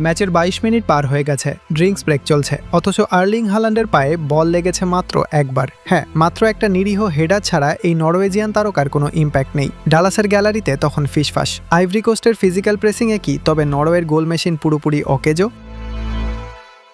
ম্যাচের 22 মিনিট পার হয়ে গেছে, ড্রিঙ্কস ব্রেক চলছে, অথচ আর্লিং হাল্যান্ডের পায়ে বল লেগেছে মাত্র একবার। হ্যাঁ, মাত্র একটা নিরীহ হেডার ছাড়া এই নরওয়েজিয়ান তারকার কোনো ইম্প্যাক্ট নেই। ডালাসের গ্যালারিতে তখন ফিসফাস। আইভরি কোস্টের ফিজিক্যাল প্রেসিংয়ে কি তবে নরওয়ের গোল মেশিন পুরোপুরি অকেজো?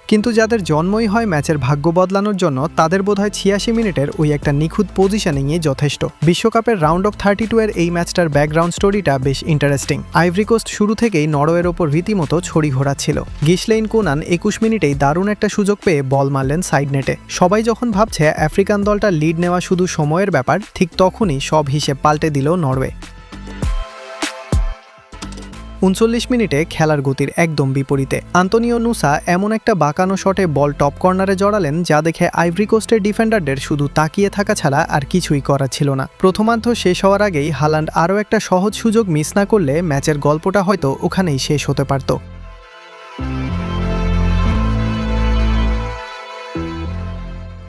কিন্তু যাদের জন্মই হয় ম্যাচের ভাগ্য বদলানোর জন্য, তাদের বোধহয় 86 মিনিটের ওই একটা নিখুঁত পজিশনিংই যথেষ্ট। বিশ্বকাপের রাউন্ড অফ 32 এর এই ম্যাচটার ব্যাকগ্রাউন্ড স্টোরিটা বেশ ইন্টারেস্টিং। আইভরি কোস্ট শুরু থেকেই নরওয়ের ওপর রীতিমতো ছড়ি ঘোরাচ্ছিল। গিসলেইন কোনান 21 মিনিটেই দারুণ একটা সুযোগ পেয়ে বল মারলেন সাইড নেটে। সবাই যখন ভাবছে আফ্রিকান দলটা লিড নেওয়া শুধু সময়ের ব্যাপার, ঠিক তখনই সব হিসেব পাল্টে দিল নরওয়ে। 39 মিনিটে খেলার গতির একদম বিপরীতে আন্তোনিও নুসা এমন একটা বাঁকানো শটে বল টপ কর্নারে জড়ালেন, যা দেখে আইভরি কোস্টের ডিফেন্ডারদের শুধু তাকিয়ে থাকা ছাড়া আর কিছুই করার ছিল না। প্রথমার্ধ শেষ হওয়ার আগেই হাল্যান্ড আরও একটা সহজ সুযোগ মিস না করলে ম্যাচের গল্পটা হয়তো ওখানেই শেষ হতে পারত।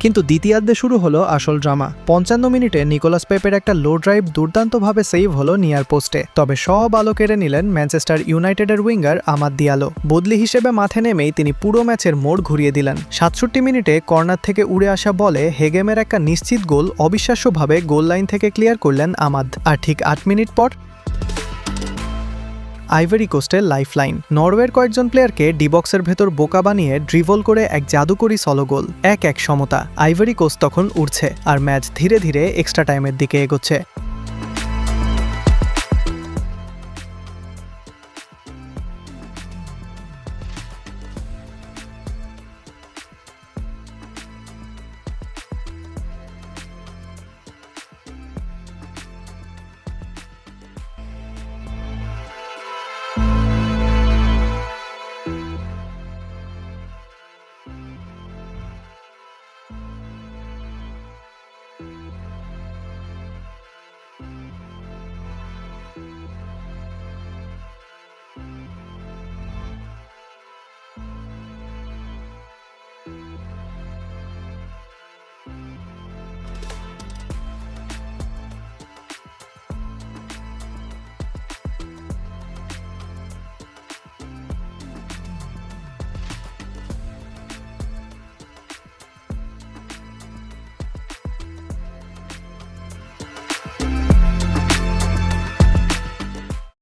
কিন্তু দ্বিতীয়ার্ধে শুরু হলো আসল ড্রামা। 55 মিনিটে নিকোলাস পেপের একটা লো ড্রাইভ দুর্দান্তভাবে সেভ হলো নিয়ার পোস্টে, তবে সব আলো কেড়ে নিলেন ম্যানচেস্টার ইউনাইটেডের উইঙ্গার আমাদ দিয়ালো। বদলি হিসেবে মাঠে নেমেই তিনি পুরো ম্যাচের মোড় ঘুরিয়ে দিলেন। 67 মিনিটে কর্নার থেকে উড়ে আসা বলে হেগেমের একটা নিশ্চিত গোল অবিশ্বাস্যভাবে গোল লাইন থেকে ক্লিয়ার করলেন আমাদ। আর ঠিক 8 মিনিট পর আইভরি কোস্টের লাইফলাইন। নরওয়ের কয়েকজন প্লেয়ারকে ডিবক্সের ভেতর বোকা বানিয়ে ড্রিবল করে এক জাদুকরি সলো গোল। 1-1 সমতা। আইভরি কোস্ট তখন উঠছে আর ম্যাচ ধীরে ধীরে এক্সট্রা টাইমের দিকে এগোচ্ছে।